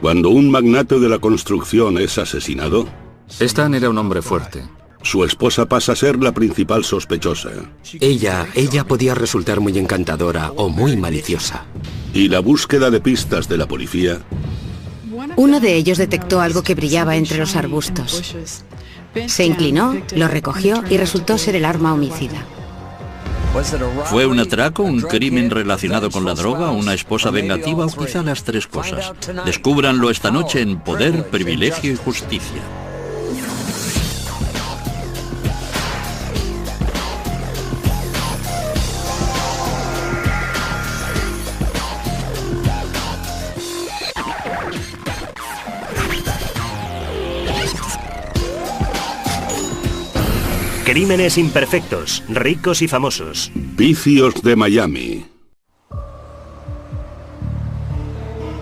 Cuando un magnate de la construcción es asesinado, Stan era un hombre fuerte. su esposa pasa a ser la principal sospechosa. Ella podía resultar muy encantadora o muy maliciosa. Y la búsqueda de pistas de la policía Uno de ellos detectó algo que brillaba entre los arbustos. Se inclinó, lo recogió y resultó ser el arma homicida. ¿Fue un atraco, un crimen relacionado con la droga, una esposa vengativa o quizá las tres cosas? Descúbranlo esta noche en Poder, Privilegio y Justicia. Crímenes imperfectos, ricos y famosos. Vicios de Miami.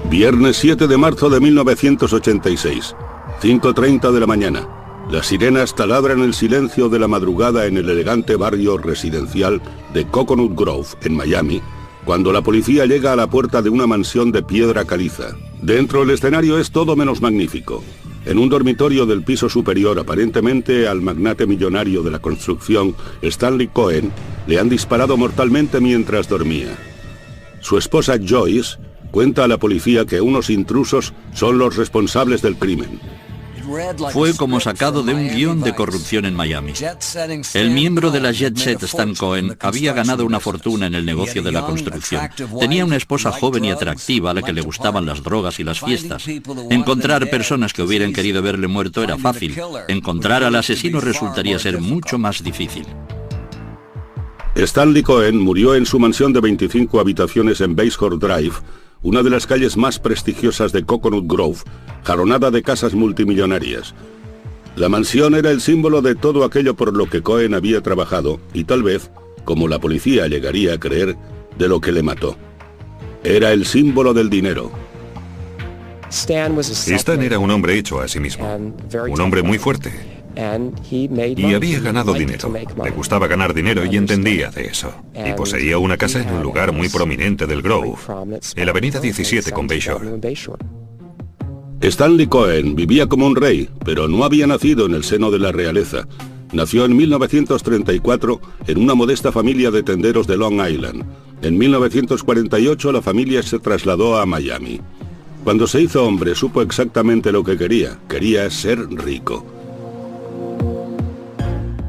Viernes 7 de marzo de 1986, 5:30 de la mañana. Las sirenas taladran el silencio de la madrugada en el elegante barrio residencial de Coconut Grove, en Miami, cuando la policía llega a la puerta de una mansión de piedra caliza. Dentro el escenario es todo menos magnífico. En un dormitorio del piso superior, aparentemente al magnate millonario de la construcción, Stanley Cohen, le han disparado mortalmente mientras dormía. Su esposa Joyce cuenta a la policía que unos intrusos son los responsables del crimen. Fue como sacado de un guión de corrupción en Miami. El miembro de la Jet Set, Stan Cohen, había ganado una fortuna en el negocio de la construcción. Tenía una esposa joven y atractiva a la que le gustaban las drogas y las fiestas. Encontrar personas que hubieran querido verle muerto era fácil. Encontrar al asesino resultaría ser mucho más difícil. Stanley Cohen murió en su mansión de 25 habitaciones en Basehor Drive, una de las calles más prestigiosas de Coconut Grove, jalonada de casas multimillonarias. La mansión era el símbolo de todo aquello por lo que Cohen había trabajado y tal vez, como la policía llegaría a creer, de lo que le mató. Era el símbolo del dinero. Stan era un hombre hecho a sí mismo, un hombre muy fuerte. Y había ganado dinero. Le gustaba ganar dinero y entendía de eso. Y poseía una casa en un lugar muy prominente del Grove, en la avenida 17 con Bayshore. Stanley Cohen vivía como un rey, pero no había nacido en el seno de la realeza. Nació en 1934 en una modesta familia de tenderos de Long Island. En 1948 la familia se trasladó a Miami. Cuando se hizo hombre supo exactamente lo que quería. Quería ser rico.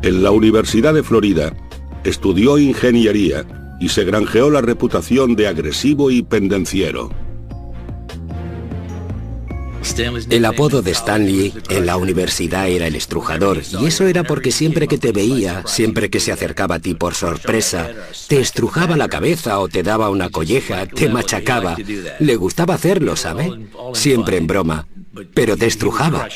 En la Universidad de Florida, estudió ingeniería y se granjeó la reputación de agresivo y pendenciero. El apodo de Stanley en la universidad era el estrujador, y eso era porque siempre que te veía, siempre que se acercaba a ti por sorpresa, te estrujaba la cabeza o te daba una colleja, te machacaba. Le gustaba hacerlo, ¿sabe? Siempre en broma, pero te estrujaba.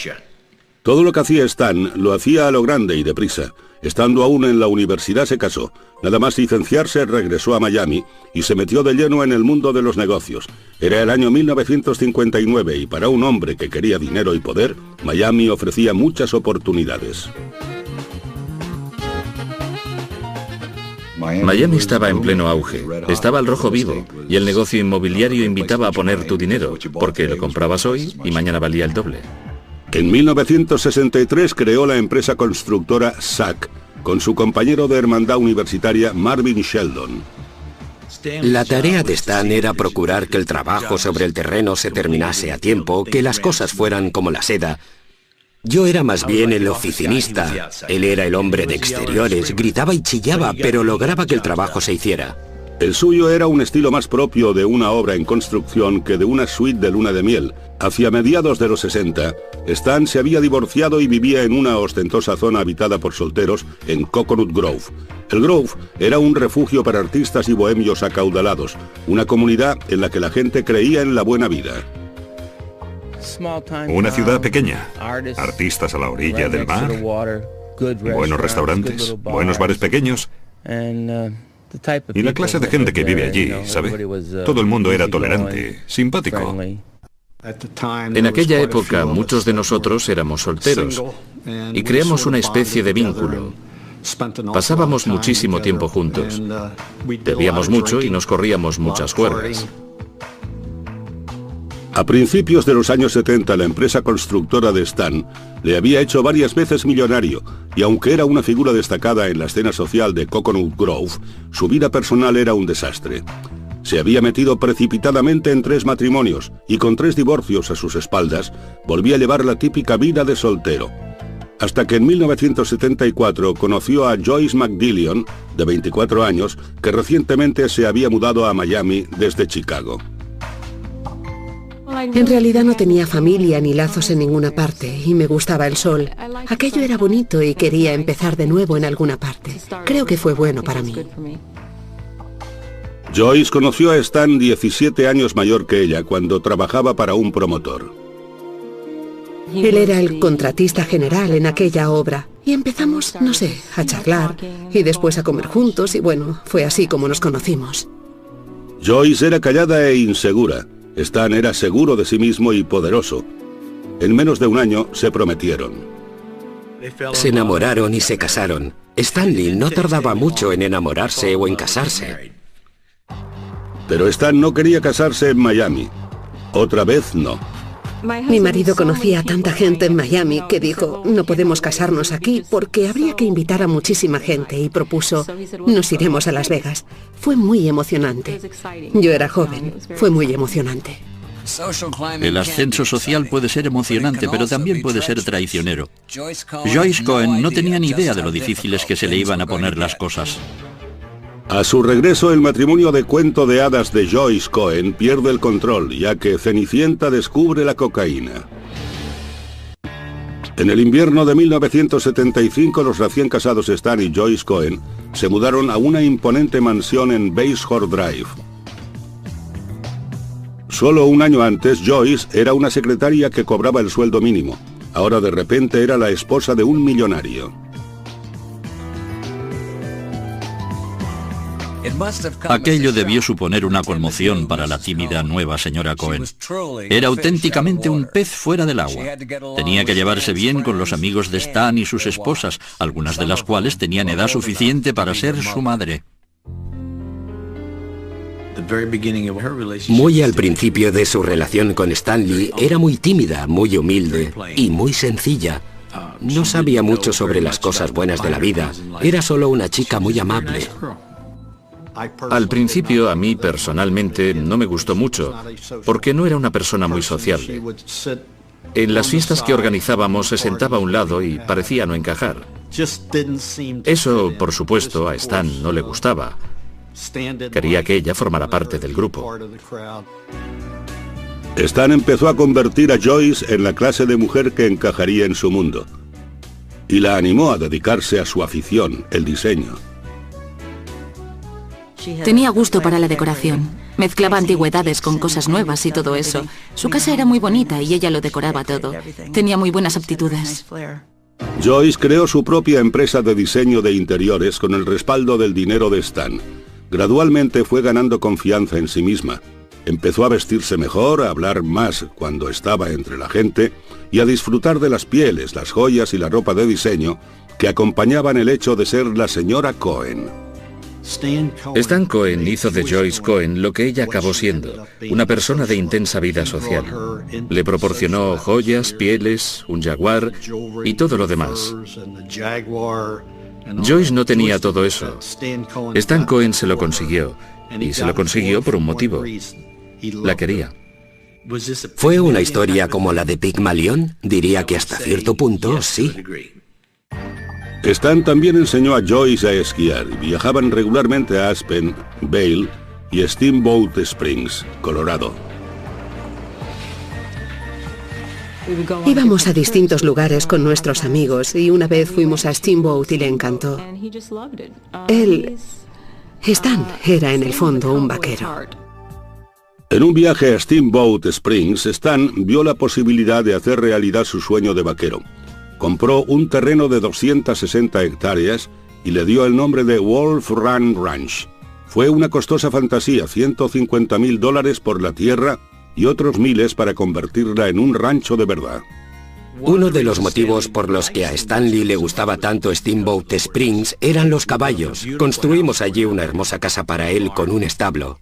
Todo lo que hacía Stan lo hacía a lo grande y deprisa. Estando aún en la universidad se casó. Nada más licenciarse regresó a Miami y se metió de lleno en el mundo de los negocios. Era el año 1959 y para un hombre que quería dinero y poder, Miami ofrecía muchas oportunidades. Miami estaba en pleno auge, estaba al rojo vivo, y el negocio inmobiliario invitaba a poner tu dinero, porque lo comprabas hoy y mañana valía el doble. En 1963 creó la empresa constructora SAC, con su compañero de hermandad universitaria Marvin Sheldon. La tarea de Stan era procurar que el trabajo sobre el terreno se terminase a tiempo, que las cosas fueran como la seda. Yo era más bien el oficinista, él era el hombre de exteriores, gritaba y chillaba, pero lograba que el trabajo se hiciera. El suyo era un estilo más propio de una obra en construcción que de una suite de luna de miel. Hacia mediados de los 60, Stan se había divorciado y vivía en una ostentosa zona habitada por solteros en Coconut Grove. El Grove era un refugio para artistas y bohemios acaudalados, una comunidad en la que la gente creía en la buena vida. Una ciudad pequeña, artistas a la orilla del mar, buenos restaurantes, buenos bares pequeños. Y la clase de gente que vive allí, ¿sabe? Todo el mundo era tolerante, simpático. En aquella época muchos de nosotros éramos solteros y creamos una especie de vínculo. Pasábamos muchísimo tiempo juntos. Bebíamos mucho y nos corríamos muchas juergas. A principios de los años 70, la empresa constructora de Stan le había hecho varias veces millonario, y aunque era una figura destacada en la escena social de Coconut Grove, su vida personal era un desastre. Se había metido precipitadamente en 3 matrimonios, y con 3 divorcios a sus espaldas, volvía a llevar la típica vida de soltero. Hasta que en 1974 conoció a Joyce McDillion, de 24 años, que recientemente se había mudado a Miami desde Chicago. En realidad no tenía familia ni lazos en ninguna parte y me gustaba el sol. Aquello era bonito y quería empezar de nuevo en alguna parte. Creo que fue bueno para mí. Joyce conoció a Stan 17 años mayor que ella cuando trabajaba para un promotor. Él era el contratista general en aquella obra y empezamos, no sé, a charlar y después a comer juntos y bueno, fue así como nos conocimos. Joyce era callada e insegura. Stan era seguro de sí mismo y poderoso. En menos de un año se prometieron. Se enamoraron y se casaron. Stanley no tardaba mucho en enamorarse o en casarse. Pero Stan no quería casarse en Miami. Otra vez no. Mi marido conocía a tanta gente en Miami que dijo, no podemos casarnos aquí porque habría que invitar a muchísima gente y propuso, nos iremos a Las Vegas. Fue muy emocionante. Yo era joven, fue muy emocionante. El ascenso social puede ser emocionante, pero también puede ser traicionero. Joyce Cohen no tenía ni idea de lo difíciles que se le iban a poner las cosas. A su regreso, el matrimonio de cuento de hadas de Joyce Cohen pierde el control, ya que Cenicienta descubre la cocaína. En el invierno de 1975, los recién casados Stan y Joyce Cohen se mudaron a una imponente mansión en Bayshore Drive. Solo un año antes, Joyce era una secretaria que cobraba el sueldo mínimo. Ahora de repente era la esposa de un millonario. Aquello debió suponer una conmoción para la tímida nueva señora Cohen. Era auténticamente un pez fuera del agua. Tenía que llevarse bien con los amigos de Stan y sus esposas, algunas de las cuales tenían edad suficiente para ser su madre. Muy al principio de su relación con Stanley, era muy tímida, muy humilde y muy sencilla. No sabía mucho sobre las cosas buenas de la vida. Era solo una chica muy amable. Al principio, a mí personalmente no me gustó mucho, porque no era una persona muy sociable. En las fiestas que organizábamos se sentaba a un lado y parecía no encajar. Eso, por supuesto, a Stan no le gustaba. Quería que ella formara parte del grupo. Stan empezó a convertir a Joyce en la clase de mujer que encajaría en su mundo. Y la animó a dedicarse a su afición, el diseño. Tenía gusto para la decoración. Mezclaba antigüedades con cosas nuevas y todo eso. Su casa era muy bonita y ella lo decoraba todo. Tenía muy buenas aptitudes. Joyce creó su propia empresa de diseño de interiores con el respaldo del dinero de Stan. Gradualmente fue ganando confianza en sí misma. Empezó a vestirse mejor, a hablar más cuando estaba entre la gente y a disfrutar de las pieles, las joyas y la ropa de diseño que acompañaban el hecho de ser la señora Cohen. Stan Cohen hizo de Joyce Cohen lo que ella acabó siendo, una persona de intensa vida social. Le proporcionó joyas, pieles, un jaguar y todo lo demás. Joyce no tenía todo eso. Stan Cohen se lo consiguió, y se lo consiguió por un motivo. La quería. ¿Fue una historia como la de Pigmalión? Diría que hasta cierto punto, sí. Stan también enseñó a Joyce a esquiar y viajaban regularmente a Aspen, Vail y Steamboat Springs, Colorado. Íbamos a distintos lugares con nuestros amigos y una vez fuimos a Steamboat y le encantó. Stan era en el fondo un vaquero. En un viaje a Steamboat Springs, Stan vio la posibilidad de hacer realidad su sueño de vaquero. Compró un terreno de 260 hectáreas y le dio el nombre de Wolf Run Ranch. Fue una costosa fantasía, $150,000 por la tierra y otros miles para convertirla en un rancho de verdad. Uno de los motivos por los que a Stanley le gustaba tanto Steamboat Springs eran los caballos. Construimos allí una hermosa casa para él con un establo.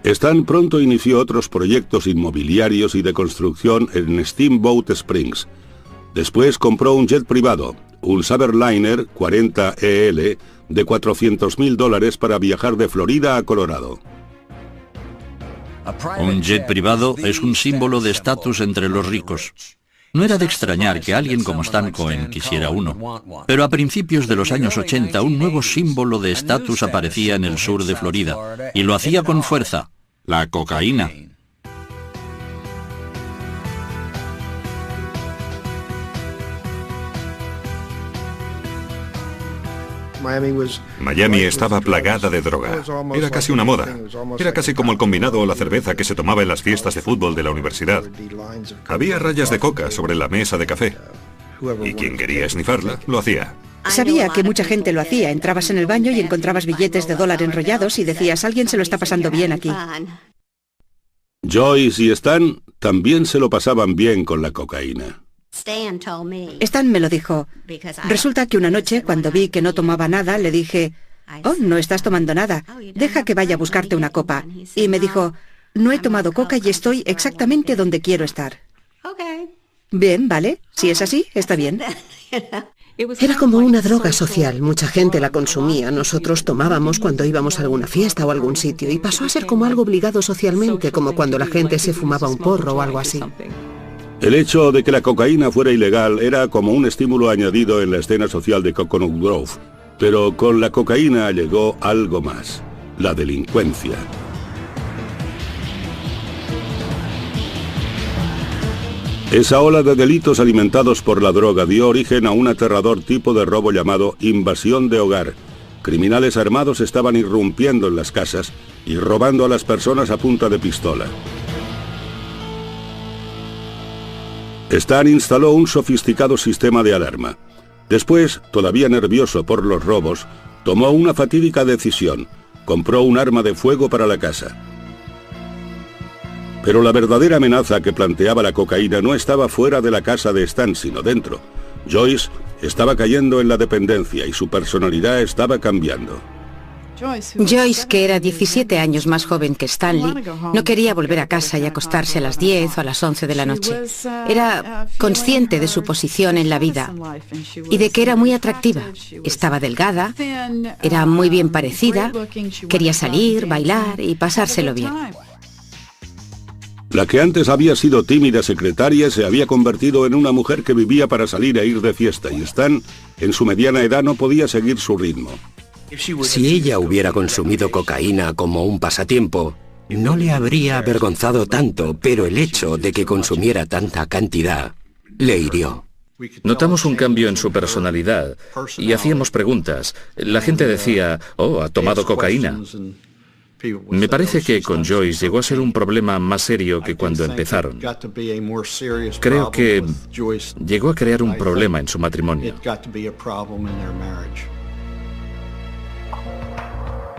Stan pronto inició otros proyectos inmobiliarios y de construcción en Steamboat Springs. Después compró un jet privado, un Saberliner 40 EL de $400.000 para viajar de Florida a Colorado. Un jet privado es un símbolo de estatus entre los ricos. No era de extrañar que alguien como Stan Cohen quisiera uno. Pero a principios de los años 80 un nuevo símbolo de estatus aparecía en el sur de Florida, y lo hacía con fuerza: la cocaína. Miami estaba plagada de droga. Era casi una moda. Era casi como el combinado o la cerveza que se tomaba en las fiestas de fútbol de la universidad. Había rayas de coca sobre la mesa de café. Y quien quería esnifarla, lo hacía. Sabía que mucha gente lo hacía. Entrabas en el baño y encontrabas billetes de $1 enrollados y decías: alguien se lo está pasando bien aquí. Joyce y Stan también se lo pasaban bien con la cocaína. Stan me lo dijo. Resulta que una noche, cuando vi que no tomaba nada, le dije: oh, no estás tomando nada, deja que vaya a buscarte una copa. Y me dijo: no he tomado coca y estoy exactamente donde quiero estar. Bien, vale, si es así, está bien. Era como una droga social, mucha gente la consumía, nosotros tomábamos cuando íbamos a alguna fiesta o algún sitio, y pasó a ser como algo obligado socialmente, como cuando la gente se fumaba un porro o algo así. El hecho de que la cocaína fuera ilegal era como un estímulo añadido en la escena social de Coconut Grove, pero con la cocaína llegó algo más: la delincuencia. Esa ola de delitos alimentados por la droga dio origen a un aterrador tipo de robo llamado invasión de hogar. Criminales armados estaban irrumpiendo en las casas y robando a las personas a punta de pistola. Stan instaló un sofisticado sistema de alarma. Después, todavía nervioso por los robos, tomó una fatídica decisión: compró un arma de fuego para la casa. Pero la verdadera amenaza que planteaba la cocaína no estaba fuera de la casa de Stan, sino dentro. Joyce estaba cayendo en la dependencia y su personalidad estaba cambiando. Joyce, que era 17 años más joven que Stanley, no quería volver a casa y acostarse a las 10 o a las 11 de la noche. Era consciente de su posición en la vida y de que era muy atractiva. Estaba delgada, era muy bien parecida, quería salir, bailar y pasárselo bien. La que antes había sido tímida secretaria se había convertido en una mujer que vivía para salir e ir de fiesta, y Stan, en su mediana edad, no podía seguir su ritmo. Si ella hubiera consumido cocaína como un pasatiempo, no le habría avergonzado tanto, pero el hecho de que consumiera tanta cantidad le hirió. Notamos un cambio en su personalidad y hacíamos preguntas. La gente decía: oh, ha tomado cocaína. Me parece que con Joyce llegó a ser un problema más serio que cuando empezaron. Creo que llegó a crear un problema en su matrimonio.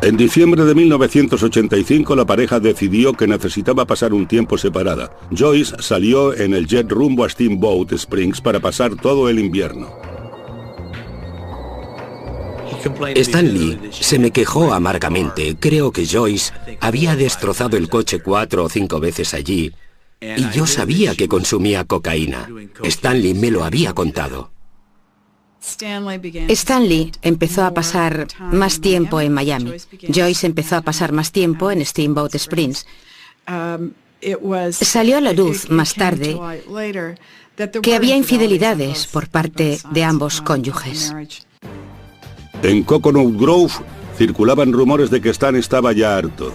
En diciembre de 1985 la pareja decidió que necesitaba pasar un tiempo separada. Joyce salió en el jet rumbo a Steamboat Springs para pasar todo el invierno. Stanley se me quejó amargamente. Creo que Joyce había destrozado el coche 4 o 5 veces allí y yo sabía que consumía cocaína. Stanley me lo había contado. Stanley empezó a pasar más tiempo en Miami. Joyce empezó a pasar más tiempo en Steamboat Springs. Salió a la luz más tarde que había infidelidades por parte de ambos cónyuges. En Coconut Grove circulaban rumores de que Stan estaba ya harto.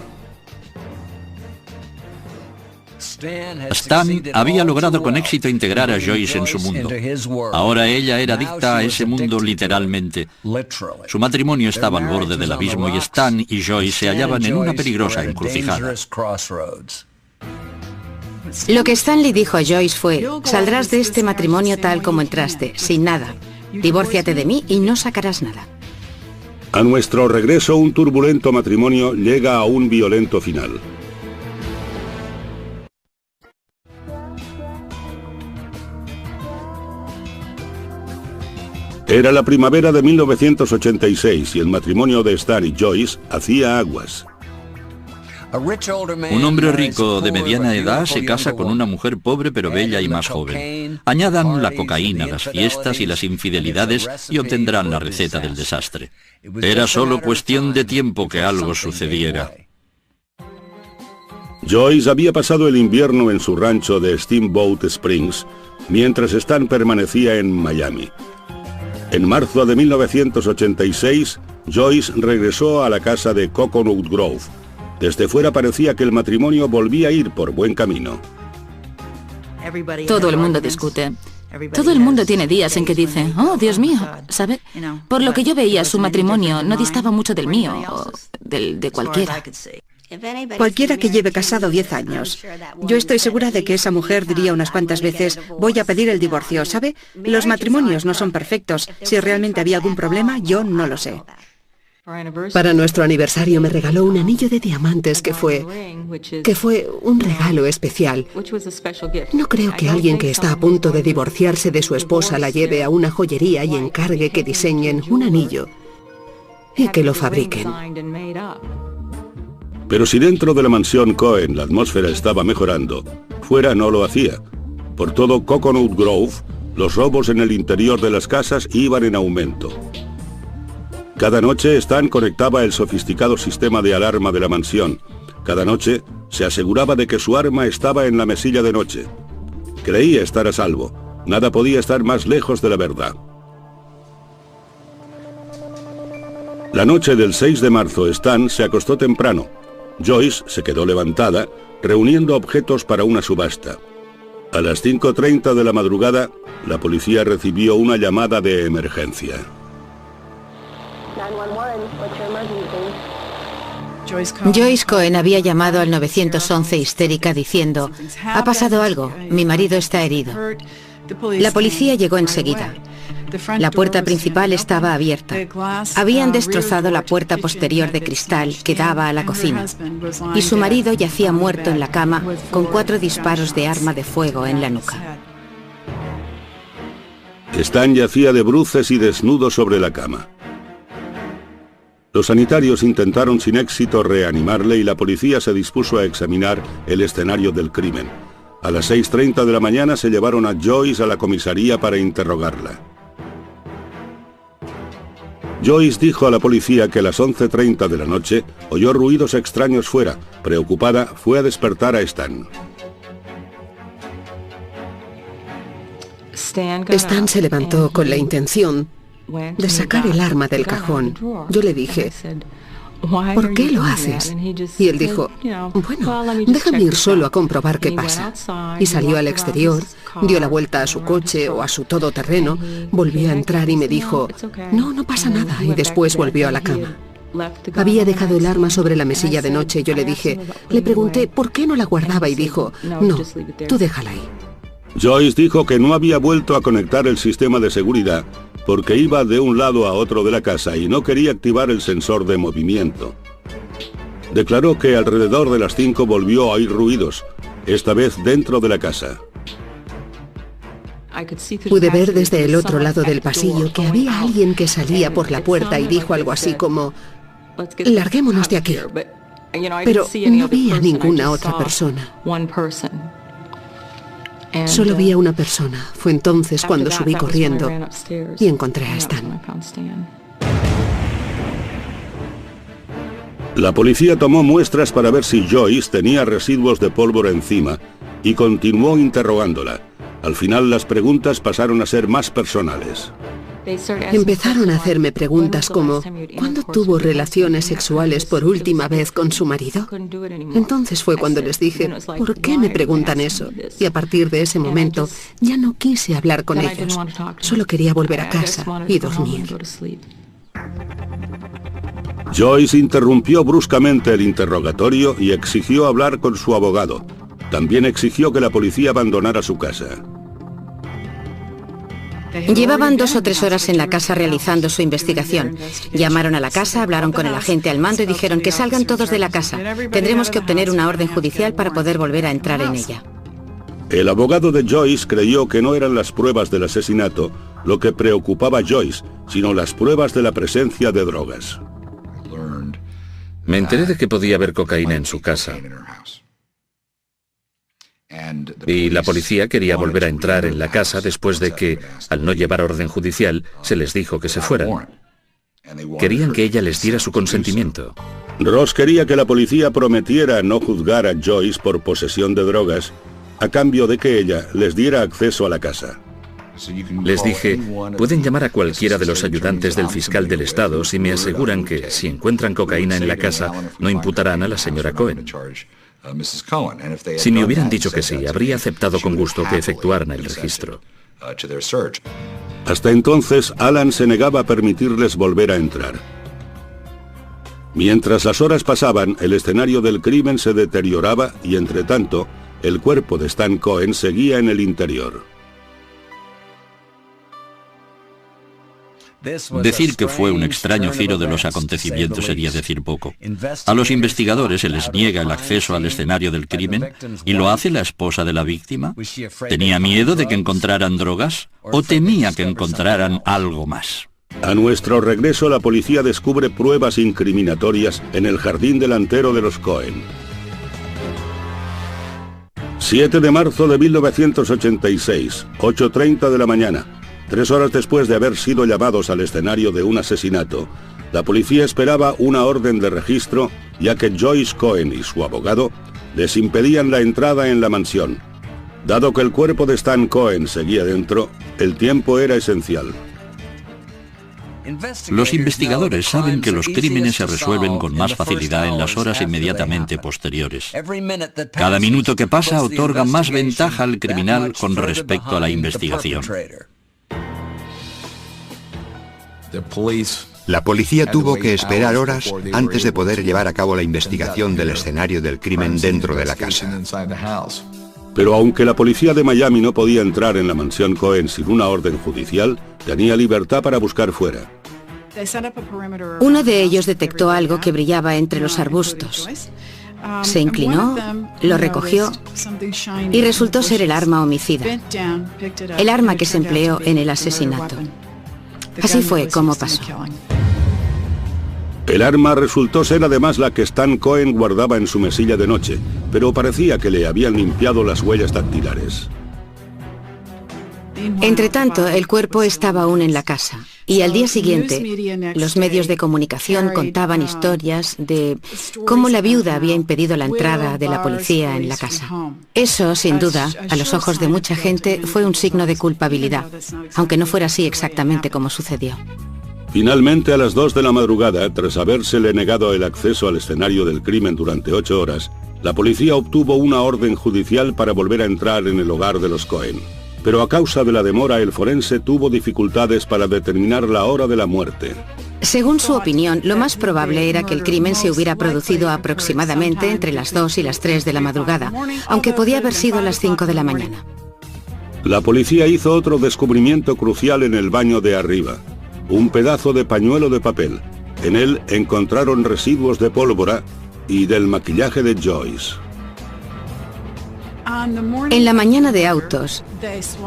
Stan había logrado con éxito integrar a Joyce en su mundo. Ahora ella era adicta a ese mundo literalmente. Su matrimonio estaba al borde del abismo y Stan y Joyce se hallaban en una peligrosa encrucijada. Lo que Stanley dijo a Joyce fue: saldrás de este matrimonio tal como entraste, sin nada. Divórciate de mí y no sacarás nada. A nuestro regreso, un turbulento matrimonio llega a un violento final. Era la primavera de 1986 y el matrimonio de Stan y Joyce hacía aguas. Un hombre rico de mediana edad se casa con una mujer pobre pero bella y más joven. Añadan la cocaína, las fiestas y las infidelidades y obtendrán la receta del desastre. Era solo cuestión de tiempo que algo sucediera. Joyce había pasado el invierno en su rancho de Steamboat Springs, mientras Stan permanecía en Miami. En marzo de 1986, Joyce regresó a la casa de Coconut Grove. Desde fuera parecía que el matrimonio volvía a ir por buen camino. Todo el mundo discute. Todo el mundo tiene días en que dice, oh, Dios mío, ¿sabe? Por lo que yo veía, su matrimonio no distaba mucho del mío, o del de cualquiera. Cualquiera que lleve casado 10 años. Yo estoy segura de que esa mujer diría unas cuantas veces, voy a pedir el divorcio, ¿sabe? Los matrimonios no son perfectos. Si realmente había algún problema, yo no lo sé. Para nuestro aniversario me regaló un anillo de diamantes que fue un regalo especial. No creo que alguien que está a punto de divorciarse de su esposa la lleve a una joyería y encargue que diseñen un anillo y que lo fabriquen. Pero si dentro de la mansión Cohen la atmósfera estaba mejorando, fuera no lo hacía. Por todo Coconut Grove, los robos en el interior de las casas iban en aumento. Cada noche Stan conectaba el sofisticado sistema de alarma de la mansión. Cada noche se aseguraba de que su arma estaba en la mesilla de noche. Creía estar a salvo. Nada podía estar más lejos de la verdad. La noche del 6 de marzo, Stan se acostó temprano. Joyce se quedó levantada, reuniendo objetos para una subasta. A las 5:30 de la madrugada, la policía recibió una llamada de emergencia. Joyce Cohen había llamado al 911 histérica diciendo, ha pasado algo, mi marido está herido. La policía llegó enseguida. La puerta principal estaba abierta. Habían destrozado la puerta posterior de cristal que daba a la cocina. Y su marido yacía muerto en la cama con 4 disparos de arma de fuego en la nuca. Stan yacía de bruces y desnudo sobre la cama. Los sanitarios intentaron sin éxito reanimarle y la policía se dispuso a examinar el escenario del crimen. A las 6:30 de la mañana se llevaron a Joyce a la comisaría para interrogarla. Joyce dijo a la policía que a las 11:30 de la noche oyó ruidos extraños fuera. Preocupada, fue a despertar a Stan. Stan se levantó con la intención de sacar el arma del cajón. Yo le dije, ¿por qué lo haces? Y él dijo, bueno, déjame ir solo a comprobar qué pasa. Y salió al exterior, dio la vuelta a su coche o a su todoterreno, volvió a entrar y me dijo, no pasa nada, y después volvió a la cama. Había dejado el arma sobre la mesilla de noche. Yo le pregunté por qué no la guardaba y dijo, no, tú déjala ahí. Joyce dijo que no había vuelto a conectar el sistema de seguridad porque iba de un lado a otro de la casa y no quería activar el sensor de movimiento. Declaró que alrededor de las 5 volvió a oír ruidos, esta vez dentro de la casa. Pude ver desde el otro lado del pasillo que había alguien que salía por la puerta y dijo algo así como, larguémonos de aquí. Pero no vi a ninguna otra persona. Solo vi a una persona. Fue entonces cuando subí corriendo y encontré a Stan. La policía tomó muestras para ver si Joyce tenía residuos de pólvora encima y continuó interrogándola. Al final las preguntas pasaron a ser más personales. Empezaron a hacerme preguntas como, ¿cuándo tuvo relaciones sexuales por última vez con su marido? Entonces fue cuando les dije, ¿por qué me preguntan eso? Y a partir de ese momento ya no quise hablar con ellos. Solo quería volver a casa y dormir. Joyce interrumpió bruscamente el interrogatorio y exigió hablar con su abogado. También exigió que la policía abandonara su casa. Llevaban 2 o 3 horas en la casa realizando su investigación. Llamaron a la casa, hablaron con el agente al mando y dijeron que salgan todos de la casa. Tendremos que obtener una orden judicial para poder volver a entrar en ella. El abogado de Joyce creyó que no eran las pruebas del asesinato lo que preocupaba a Joyce, sino las pruebas de la presencia de drogas. Me enteré de que podía haber cocaína en su casa. Y la policía quería volver a entrar en la casa después de que, al no llevar orden judicial, se les dijo que se fueran. Querían que ella les diera su consentimiento. Ross quería que la policía prometiera no juzgar a Joyce por posesión de drogas a cambio de que ella les diera acceso a la casa. Les dije, pueden llamar a cualquiera de los ayudantes del fiscal del estado si me aseguran que, si encuentran cocaína en la casa, no imputarán a la señora Cohen. Si me hubieran dicho que sí, habría aceptado con gusto que efectuaran el registro. Hasta entonces, Alan se negaba a permitirles volver a entrar. Mientras las horas pasaban, el escenario del crimen se deterioraba y, entre tanto, el cuerpo de Stan Cohen seguía en el interior. Decir que fue un extraño giro de los acontecimientos sería decir poco. A los investigadores se les niega el acceso al escenario del crimen y lo hace la esposa de la víctima. ¿Tenía miedo de que encontraran drogas o temía que encontraran algo más? A nuestro regreso, la policía descubre pruebas incriminatorias en el jardín delantero de los Cohen. 7 de marzo de 1986, 8:30 de la mañana. 3 horas después de haber sido llamados al escenario de un asesinato, la policía esperaba una orden de registro, ya que Joyce Cohen y su abogado les impedían la entrada en la mansión. Dado que el cuerpo de Stan Cohen seguía dentro, el tiempo era esencial. Los investigadores saben que los crímenes se resuelven con más facilidad en las horas inmediatamente posteriores. Cada minuto que pasa otorga más ventaja al criminal con respecto a la investigación. La policía tuvo que esperar horas antes de poder llevar a cabo la investigación del escenario del crimen dentro de la casa. Pero aunque la policía de Miami no podía entrar en la mansión Cohen sin una orden judicial, tenía libertad para buscar fuera. Uno de ellos detectó algo que brillaba entre los arbustos. Se inclinó, lo recogió y resultó ser el arma homicida, el arma que se empleó en el asesinato. Así fue como pasó. El arma resultó ser además la que Stan Cohen guardaba en su mesilla de noche, pero parecía que le habían limpiado las huellas dactilares. Entretanto, el cuerpo estaba aún en la casa, y al día siguiente, los medios de comunicación contaban historias de cómo la viuda había impedido la entrada de la policía en la casa. Eso, sin duda, a los ojos de mucha gente, fue un signo de culpabilidad, aunque no fuera así exactamente como sucedió. Finalmente, a las 2 de la madrugada, tras habérsele negado el acceso al escenario del crimen durante 8 horas, la policía obtuvo una orden judicial para volver a entrar en el hogar de los Cohen. Pero a causa de la demora, el forense tuvo dificultades para determinar la hora de la muerte. Según su opinión, lo más probable era que el crimen se hubiera producido aproximadamente entre las 2 y las 3 de la madrugada, aunque podía haber sido a las 5 de la mañana. La policía hizo otro descubrimiento crucial en el baño de arriba. Un pedazo de pañuelo de papel. En él encontraron residuos de pólvora y del maquillaje de Joyce. En la mañana de autos,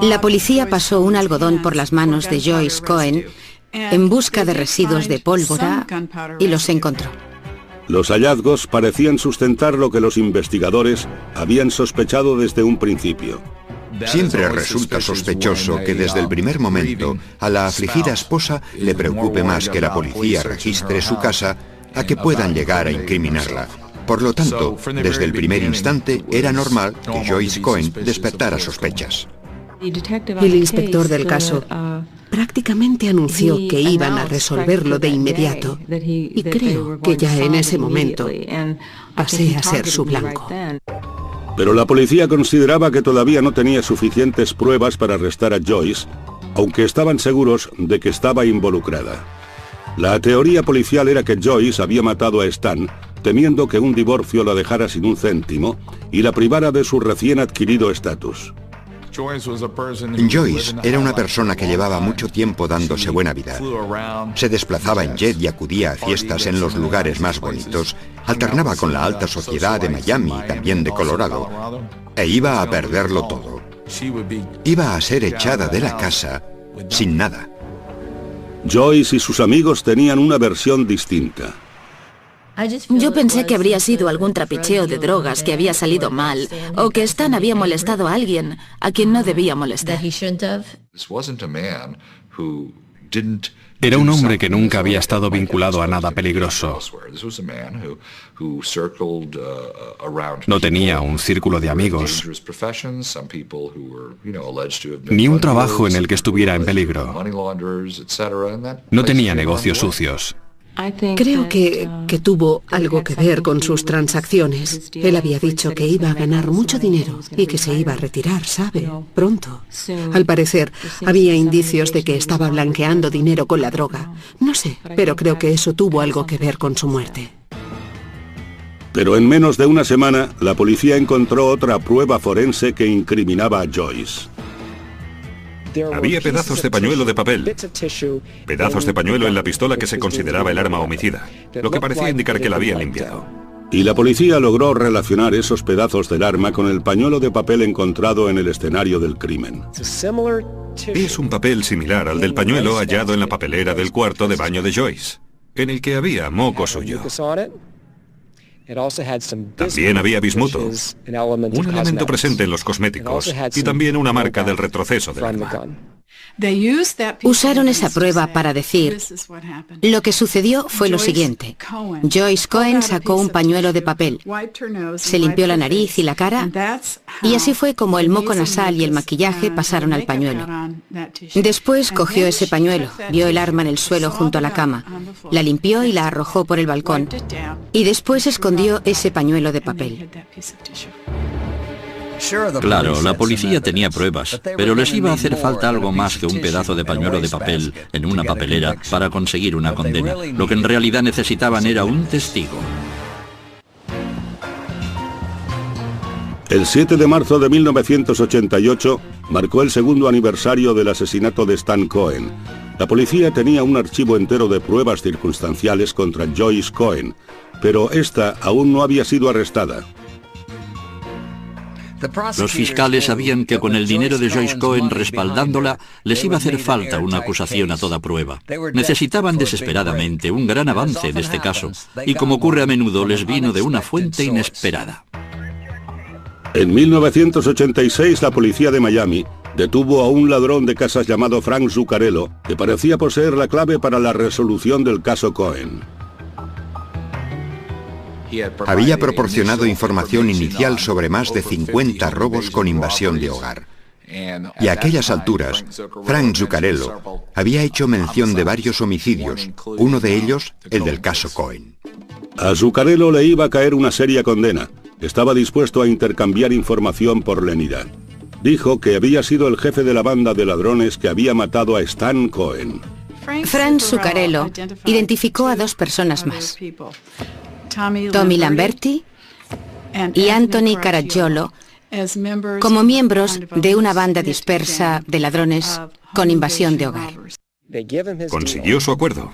la policía pasó un algodón por las manos de Joyce Cohen en busca de residuos de pólvora y los encontró. Los hallazgos parecían sustentar lo que los investigadores habían sospechado desde un principio. Siempre resulta sospechoso que desde el primer momento a la afligida esposa le preocupe más que la policía registre su casa a que puedan llegar a incriminarla. Por lo tanto, desde el primer instante era normal que Joyce Cohen despertara sospechas. El inspector del caso prácticamente anunció que iban a resolverlo de inmediato, y creo que ya en ese momento pasé a ser su blanco. Pero la policía consideraba que todavía no tenía suficientes pruebas para arrestar a Joyce, aunque estaban seguros de que estaba involucrada. La teoría policial era que Joyce había matado a Stan, temiendo que un divorcio la dejara sin un céntimo y la privara de su recién adquirido estatus. Joyce era una persona que llevaba mucho tiempo dándose buena vida. Se desplazaba en jet y acudía a fiestas en los lugares más bonitos, alternaba con la alta sociedad de Miami y también de Colorado, e iba a perderlo todo. Iba a ser echada de la casa sin nada. Joyce y sus amigos tenían una versión distinta. Yo pensé que habría sido algún trapicheo de drogas que había salido mal, o que Stan había molestado a alguien a quien no debía molestar. Era un hombre que nunca había estado vinculado a nada peligroso. No tenía un círculo de amigos, ni un trabajo en el que estuviera en peligro. No tenía negocios sucios. Creo que tuvo algo que ver con sus transacciones. Él había dicho que iba a ganar mucho dinero y que se iba a retirar, ¿sabe? Pronto. Al parecer, había indicios de que estaba blanqueando dinero con la droga. No sé, pero creo que eso tuvo algo que ver con su muerte. Pero en menos de una semana, la policía encontró otra prueba forense que incriminaba a Joyce. Había pedazos de pañuelo de papel, pedazos de pañuelo en la pistola que se consideraba el arma homicida, lo que parecía indicar que la habían limpiado. Y la policía logró relacionar esos pedazos del arma con el pañuelo de papel encontrado en el escenario del crimen. Es un papel similar al del pañuelo hallado en la papelera del cuarto de baño de Joyce, en el que había moco suyo. También había bismuto, un elemento presente en los cosméticos, y también una marca del retroceso del arma. Usaron esa prueba para decir, lo que sucedió fue lo siguiente. Joyce Cohen sacó un pañuelo de papel, se limpió la nariz y la cara, y así fue como el moco nasal y el maquillaje pasaron al pañuelo. Después cogió ese pañuelo, vio el arma en el suelo junto a la cama, la limpió y la arrojó por el balcón, y después escondió ese pañuelo de papel. Claro, la policía tenía pruebas, pero les iba a hacer falta algo más que un pedazo de pañuelo de papel en una papelera para conseguir una condena. Lo que en realidad necesitaban era un testigo. El 7 de marzo de 1988 marcó el segundo aniversario del asesinato de Stan Cohen. La policía tenía un archivo entero de pruebas circunstanciales contra Joyce Cohen, pero esta aún no había sido arrestada. Los fiscales sabían que con el dinero de Joyce Cohen respaldándola, les iba a hacer falta una acusación a toda prueba. Necesitaban desesperadamente un gran avance en este caso, y como ocurre a menudo, les vino de una fuente inesperada. En 1986, la policía de Miami detuvo a un ladrón de casas llamado Frank Zuccarello, que parecía poseer la clave para la resolución del caso Cohen. Había proporcionado información inicial sobre más de 50 robos con invasión de hogar. Y a aquellas alturas, Frank Zuccarello había hecho mención de varios homicidios, uno de ellos el del caso Cohen. A Zuccarello le iba a caer una seria condena. Estaba dispuesto a intercambiar información por lenidad. Dijo que había sido el jefe de la banda de ladrones que había matado a Stan Cohen. Frank Zuccarello identificó a dos personas más, Tommy Lamberti y Anthony Caracciolo, como miembros de una banda dispersa de ladrones con invasión de hogar. Consiguió su acuerdo.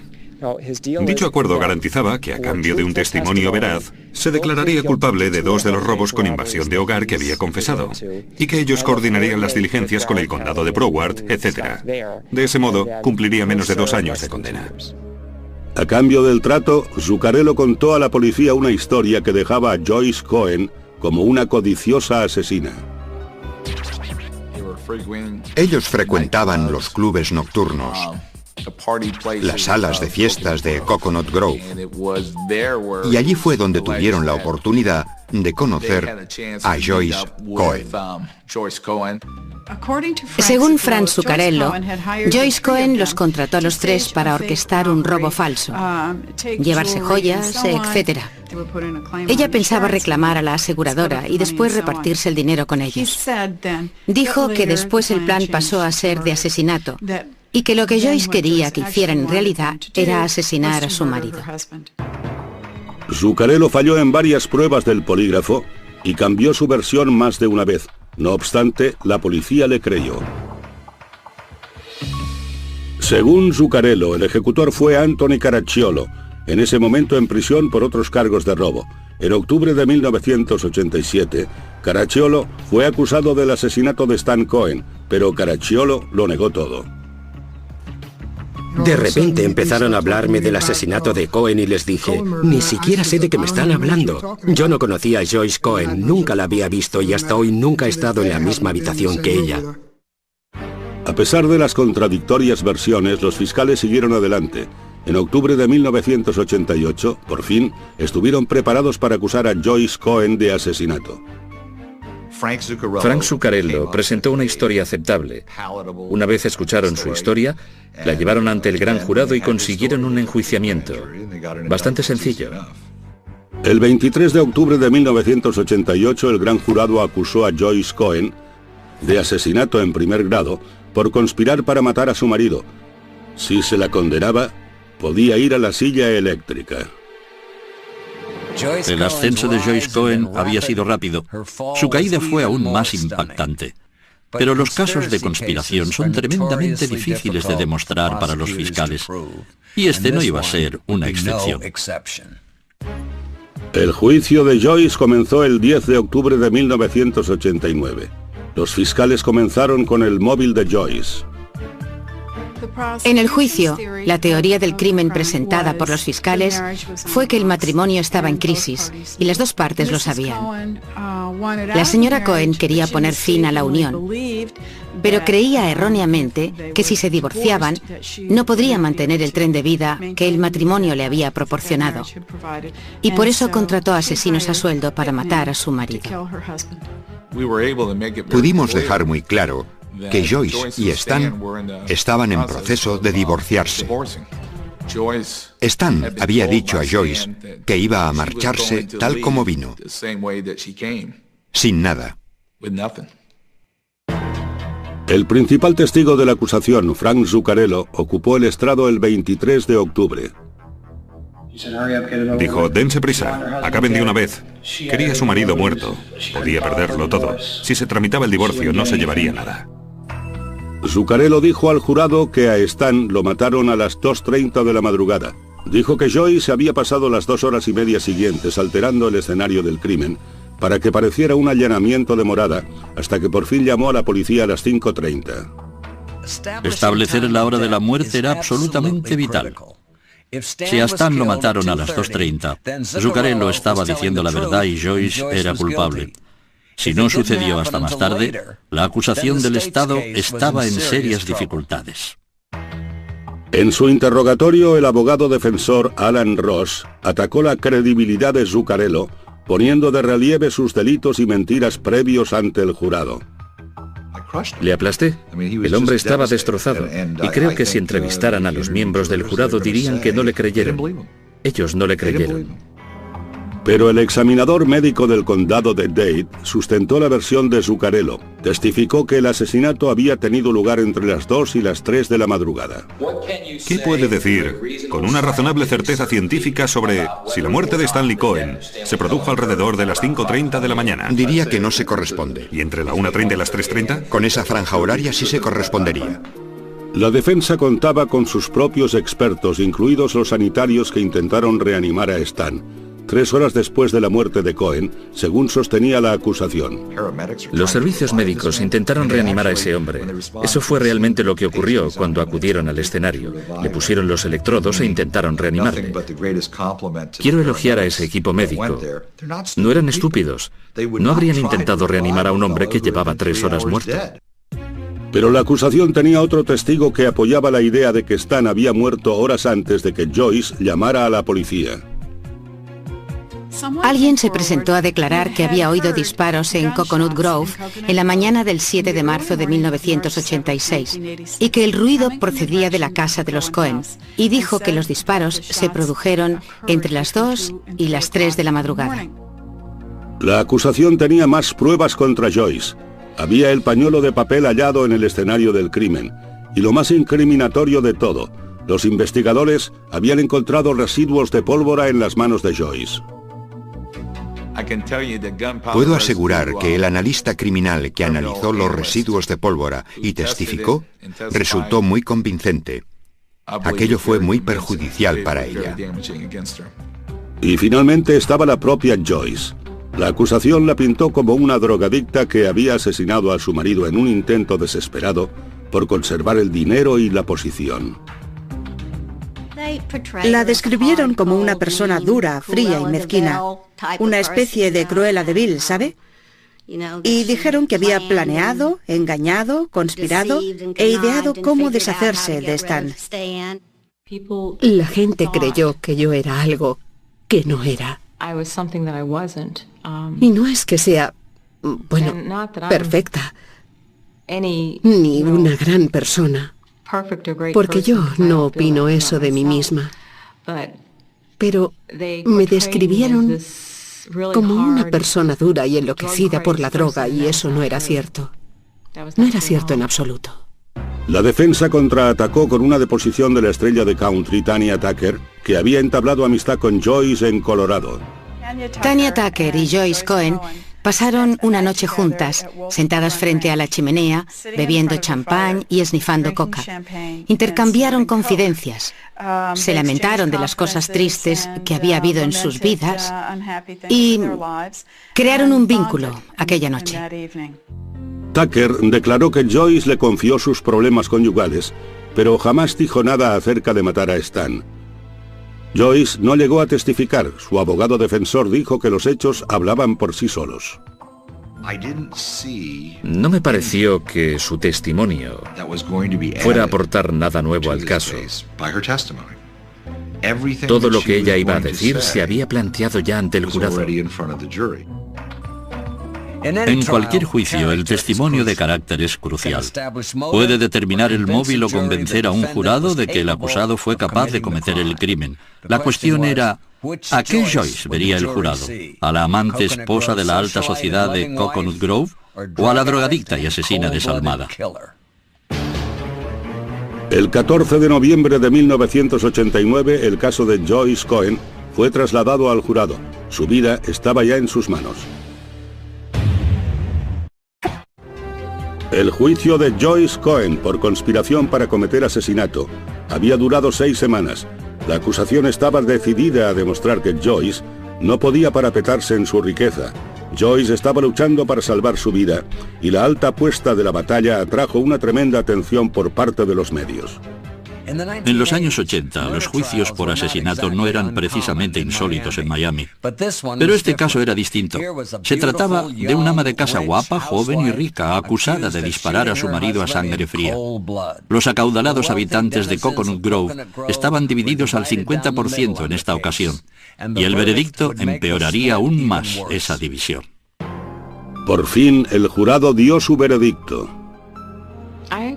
Dicho acuerdo garantizaba que a cambio de un testimonio veraz, se declararía culpable de 2 de los robos con invasión de hogar que había confesado, y que ellos coordinarían las diligencias con el condado de Broward, etc. De ese modo, cumpliría menos de 2 años de condena. A cambio del trato, Zuccarello contó a la policía una historia que dejaba a Joyce Cohen como una codiciosa asesina. Ellos frecuentaban los clubes nocturnos, las salas de fiestas de Coconut Grove, y allí fue donde tuvieron la oportunidad de conocer a Joyce Cohen. Según Frank Zuccarello, Joyce Cohen los contrató a los tres para orquestar un robo falso, llevarse joyas, etc. Ella pensaba reclamar a la aseguradora y después repartirse el dinero con ellos. Dijo que después el plan pasó a ser de asesinato y que lo que Joyce quería que hicieran en realidad era asesinar a su marido. Zuccarello falló en varias pruebas del polígrafo y cambió su versión más de una vez. No obstante, la policía le creyó. Según Zuccarello, el ejecutor fue Anthony Caracciolo, en ese momento en prisión por otros cargos de robo. En octubre de 1987, Caracciolo fue acusado del asesinato de Stan Cohen, pero Caracciolo lo negó todo. De repente empezaron a hablarme del asesinato de Cohen y les dije, ni siquiera sé de qué me están hablando. Yo no conocía a Joyce Cohen, nunca la había visto y hasta hoy nunca he estado en la misma habitación que ella. A pesar de las contradictorias versiones, los fiscales siguieron adelante. En octubre de 1988, por fin, estuvieron preparados para acusar a Joyce Cohen de asesinato. Frank Zuccarello presentó una historia aceptable. Una vez escucharon su historia, la llevaron ante el gran jurado y consiguieron un enjuiciamiento. Bastante sencillo. El 23 de octubre de 1988, el gran jurado acusó a Joyce Cohen de asesinato en primer grado por conspirar para matar a su marido. Si se la condenaba, podía ir a la silla eléctrica. El ascenso de Joyce Cohen había sido rápido. Su caída fue aún más impactante. Pero los casos de conspiración son tremendamente difíciles de demostrar para los fiscales. Y este no iba a ser una excepción. El juicio de Joyce comenzó el 10 de octubre de 1989. Los fiscales comenzaron con el móvil de Joyce. En el juicio, la teoría del crimen presentada por los fiscales fue que el matrimonio estaba en crisis y las dos partes lo sabían. La señora Cohen quería poner fin a la unión, pero creía erróneamente que si se divorciaban, no podría mantener el tren de vida que el matrimonio le había proporcionado. Y por eso contrató asesinos a sueldo para matar a su marido. Pudimos dejar muy claro que Joyce y Stan estaban en proceso de divorciarse. Stan había dicho a Joyce que iba a marcharse tal como vino, sin nada. El principal testigo de la acusación, Frank Zuccarello, ocupó el estrado el 23 de octubre. Dijo, dense prisa, acaben de una vez. Quería a su marido muerto, podía perderlo todo. Si se tramitaba el divorcio no se llevaría nada. Zuccarello dijo al jurado que a Stan lo mataron a las 2:30 de la madrugada. Dijo que Joyce había pasado las 2 horas y media siguientes alterando el escenario del crimen para que pareciera un allanamiento de morada, hasta que por fin llamó a la policía a las 5:30. Establecer la hora de la muerte era absolutamente vital. Si a Stan lo mataron a las 2:30, Zuccarello estaba diciendo la verdad y Joyce era culpable. Si no sucedió hasta más tarde, la acusación del Estado estaba en serias dificultades. En su interrogatorio, el abogado defensor Alan Ross atacó la credibilidad de Zuccarello, poniendo de relieve sus delitos y mentiras previos ante el jurado. Le aplasté. El hombre estaba destrozado y creo que si entrevistaran a los miembros del jurado dirían que no le creyeron. Ellos no le creyeron. Pero el examinador médico del condado de Dade sustentó la versión de Zuccarello. Testificó que el asesinato había tenido lugar entre las 2 y las 3 de la madrugada. ¿Qué puede decir con una razonable certeza científica sobre si la muerte de Stanley Cohen se produjo alrededor de las 5:30 de la mañana? Diría que no se corresponde. ¿Y entre la 1:30 y las 3:30? Con esa franja horaria sí se correspondería. La defensa contaba con sus propios expertos, incluidos los sanitarios que intentaron reanimar a Stan 3 horas después de la muerte de Cohen, según sostenía la acusación. Los servicios médicos intentaron reanimar a ese hombre. Eso fue realmente lo que ocurrió cuando acudieron al escenario. Le pusieron los electrodos e intentaron reanimarle. Quiero elogiar a ese equipo médico. No eran estúpidos. No habrían intentado reanimar a un hombre que llevaba 3 horas muerto. Pero la acusación tenía otro testigo que apoyaba la idea de que Stan había muerto horas antes de que Joyce llamara a la policía. Alguien se presentó a declarar que había oído disparos en Coconut Grove en la mañana del 7 de marzo de 1986 y que el ruido procedía de la casa de los Cohen, y dijo que los disparos se produjeron entre las 2 y las 3 de la madrugada. La acusación tenía más pruebas contra Joyce. Había el pañuelo de papel hallado en el escenario del crimen, y lo más incriminatorio de todo, los investigadores habían encontrado residuos de pólvora en las manos de Joyce. Puedo asegurar que el analista criminal que analizó los residuos de pólvora y testificó resultó muy convincente. Aquello fue muy perjudicial para ella. Y finalmente estaba la propia Joyce. La acusación la pintó como una drogadicta que había asesinado a su marido en un intento desesperado por conservar el dinero y la posición. La describieron como una persona dura, fría y mezquina, una especie de Cruella de Vil, ¿sabe? Y dijeron que había planeado, engañado, conspirado e ideado cómo deshacerse de Stan. La gente creyó que yo era algo que no era. Y no es que sea, bueno, perfecta, ni una gran persona, porque yo no opino eso de mí misma. Pero me describieron como una persona dura y enloquecida por la droga, y eso no era cierto. No era cierto en absoluto. La defensa contraatacó con una deposición de la estrella de country Tanya Tucker, que había entablado amistad con Joyce en Colorado. Tanya Tucker y Joyce Cohen pasaron una noche juntas, sentadas frente a la chimenea, bebiendo champán y esnifando coca. Intercambiaron confidencias, se lamentaron de las cosas tristes que había habido en sus vidas y crearon un vínculo aquella noche. Tucker declaró que Joyce le confió sus problemas conyugales, pero jamás dijo nada acerca de matar a Stan. Joyce no llegó a testificar. Su abogado defensor dijo que los hechos hablaban por sí solos. No me pareció que su testimonio fuera a aportar nada nuevo al caso. Todo lo que ella iba a decir se había planteado ya ante el jurado. En cualquier juicio, el testimonio de carácter es crucial. Puede determinar el móvil o convencer a un jurado de que el acusado fue capaz de cometer el crimen. La cuestión era, ¿a qué Joyce vería el jurado? ¿A la amante esposa de la alta sociedad de Coconut Grove? ¿O a la drogadicta y asesina desalmada? El 14 de noviembre de 1989, el caso de Joyce Cohen fue trasladado al jurado. Su vida estaba ya en sus manos. El juicio de Joyce Cohen por conspiración para cometer asesinato había durado 6 semanas. La acusación estaba decidida a demostrar que Joyce no podía parapetarse en su riqueza. Joyce estaba luchando para salvar su vida, y la alta apuesta de la batalla atrajo una tremenda atención por parte de los medios. En los años 80, los juicios por asesinato no eran precisamente insólitos en Miami. Pero este caso era distinto. Se trataba de una ama de casa guapa, joven y rica, acusada de disparar a su marido a sangre fría. Los acaudalados habitantes de Coconut Grove estaban divididos al 50% en esta ocasión, y el veredicto empeoraría aún más esa división. Por fin, el jurado dio su veredicto.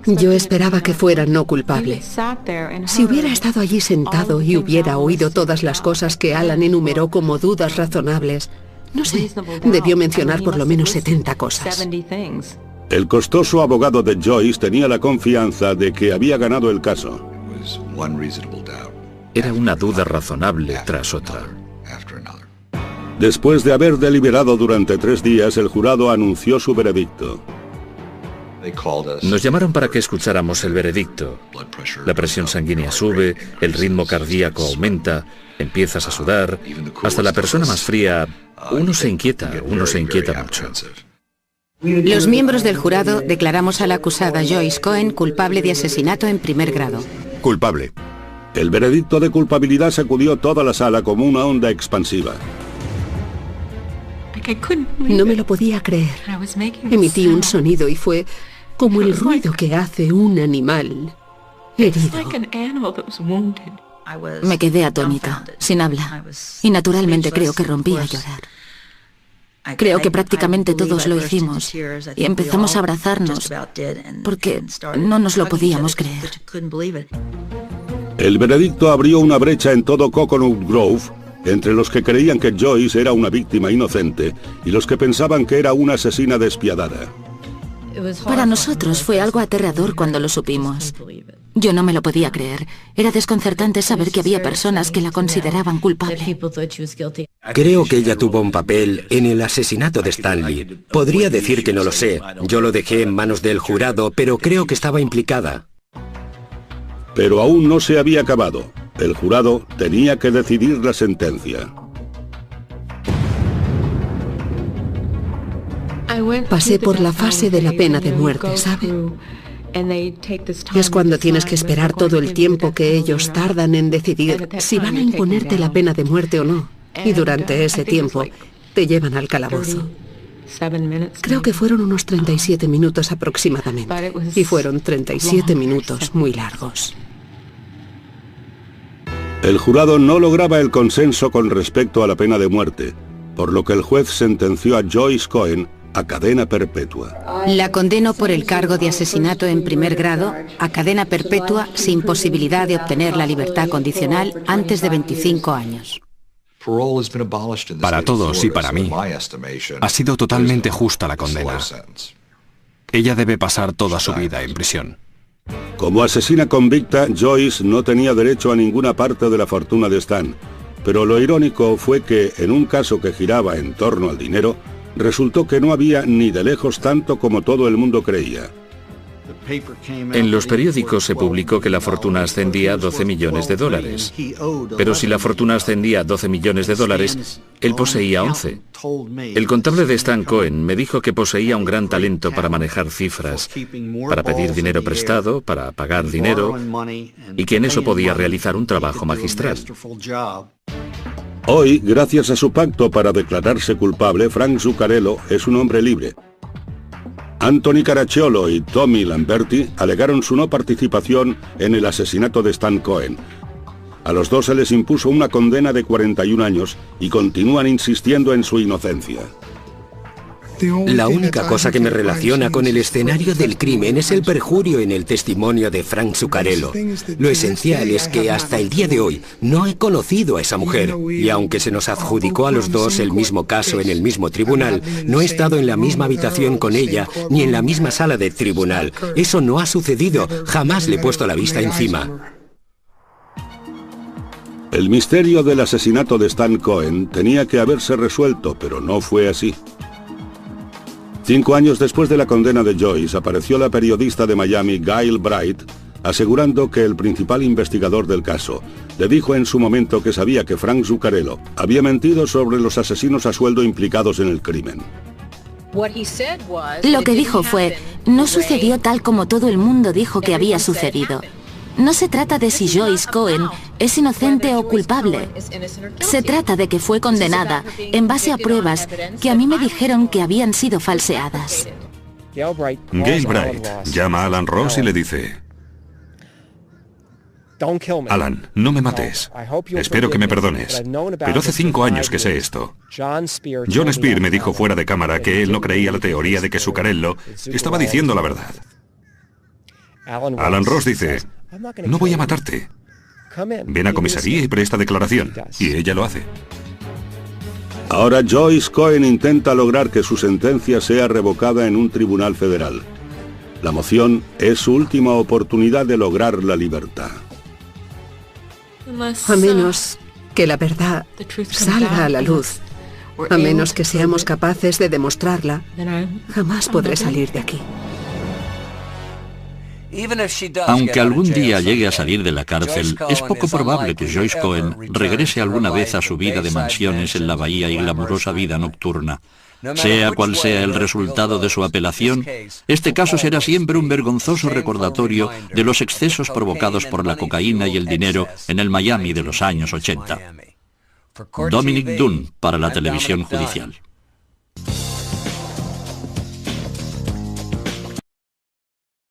Yo esperaba que fuera no culpable. Si hubiera estado allí sentado y hubiera oído todas las cosas que Alan enumeró como dudas razonables, no sé, debió mencionar por lo menos 70 cosas. El costoso abogado de Joyce tenía la confianza de que había ganado el caso. Era una duda razonable tras otra. Después de haber deliberado durante 3 días, el jurado anunció su veredicto. Nos llamaron para que escucháramos el veredicto. La presión sanguínea sube, el ritmo cardíaco aumenta, empiezas a sudar. Hasta la persona más fría, uno se inquieta mucho. Los miembros del jurado declaramos a la acusada Joyce Cohen culpable de asesinato en primer grado. Culpable. El veredicto de culpabilidad sacudió toda la sala como una onda expansiva. No me lo podía creer. Emití un sonido y fue como el ruido que hace un animal herido. Me quedé atónita, sin habla, y naturalmente creo que rompí a llorar. Creo que prácticamente todos lo hicimos y empezamos a abrazarnos porque no nos lo podíamos creer. El veredicto abrió una brecha en todo Coconut Grove entre los que creían que Joyce era una víctima inocente y los que pensaban que era una asesina despiadada. Para nosotros fue algo aterrador cuando lo supimos. Yo no me lo podía creer. Era desconcertante saber que había personas que la consideraban culpable. Creo que ella tuvo un papel en el asesinato de Stanley. Podría decir que no lo sé. Yo lo dejé en manos del jurado, pero creo que estaba implicada. Pero aún no se había acabado. El jurado tenía que decidir la sentencia. Pasé por la fase de la pena de muerte, ¿sabe? Es cuando tienes que esperar todo el tiempo que ellos tardan en decidir si van a imponerte la pena de muerte o no. Y durante ese tiempo te llevan al calabozo. Creo que fueron unos 37 minutos aproximadamente. Y fueron 37 minutos muy largos. El jurado no lograba el consenso con respecto a la pena de muerte, por lo que el juez sentenció a Joyce Cohen a cadena perpetua. La condenó por el cargo de asesinato en primer grado a cadena perpetua sin posibilidad de obtener la libertad condicional antes de 25 años. Para todos y para mí, ha sido totalmente justa la condena. Ella debe pasar toda su vida en prisión. Como asesina convicta, Joyce no tenía derecho a ninguna parte de la fortuna de Stan, pero lo irónico fue que, en un caso que giraba en torno al dinero, resultó que no había ni de lejos tanto como todo el mundo creía. En los periódicos se publicó que la fortuna ascendía a 12 millones de dólares. Pero si la fortuna ascendía a 12 millones de dólares, él poseía 11. El contable de Stan Cohen me dijo que poseía un gran talento para manejar cifras, para pedir dinero prestado, para pagar dinero, y que en eso podía realizar un trabajo magistral. Hoy, gracias a su pacto para declararse culpable, Frank Zuccarello es un hombre libre. Anthony Caracciolo y Tommy Lamberti alegaron su no participación en el asesinato de Stan Cohen. A los dos se les impuso una condena de 41 años y continúan insistiendo en su inocencia. La única cosa que me relaciona con el escenario del crimen es el perjurio en el testimonio de Frank Zuccarello. Lo esencial es que hasta el día de hoy no he conocido a esa mujer, y aunque se nos adjudicó a los dos el mismo caso en el mismo tribunal, no he estado en la misma habitación con ella ni en la misma sala de tribunal. Eso no ha sucedido, jamás le he puesto la vista encima. El misterio del asesinato de Stan Cohen tenía que haberse resuelto, pero no fue así. 5 años después de la condena de Joyce, apareció la periodista de Miami, Gail Bright, asegurando que el principal investigador del caso le dijo en su momento que sabía que Frank Zuccarello había mentido sobre los asesinos a sueldo implicados en el crimen. Lo que dijo fue, no sucedió tal como todo el mundo dijo que había sucedido. No se trata de si Joyce Cohen es inocente o culpable. Se trata de que fue condenada en base a pruebas que a mí me dijeron que habían sido falseadas. Gail Bright llama a Alan Ross y le dice: Alan, no me mates. Espero que me perdones. Pero hace 5 años que sé esto. John Spear me dijo fuera de cámara que él no creía la teoría de que Zuccarello estaba diciendo la verdad. Alan Ross dice: no voy a matarte. Ven a comisaría y presta declaración. Y ella lo hace. Ahora Joyce Cohen intenta lograr que su sentencia sea revocada en un tribunal federal. La moción es su última oportunidad de lograr la libertad. A menos que la verdad salga a la luz, a menos que seamos capaces de demostrarla, jamás podré salir de aquí. Aunque algún día llegue a salir de la cárcel, es poco probable que Joyce Cohen regrese alguna vez a su vida de mansiones en la bahía y glamurosa vida nocturna. Sea cual sea el resultado de su apelación, este caso será siempre un vergonzoso recordatorio de los excesos provocados por la cocaína y el dinero en el Miami de los años 80. Dominic Dunne para la televisión judicial.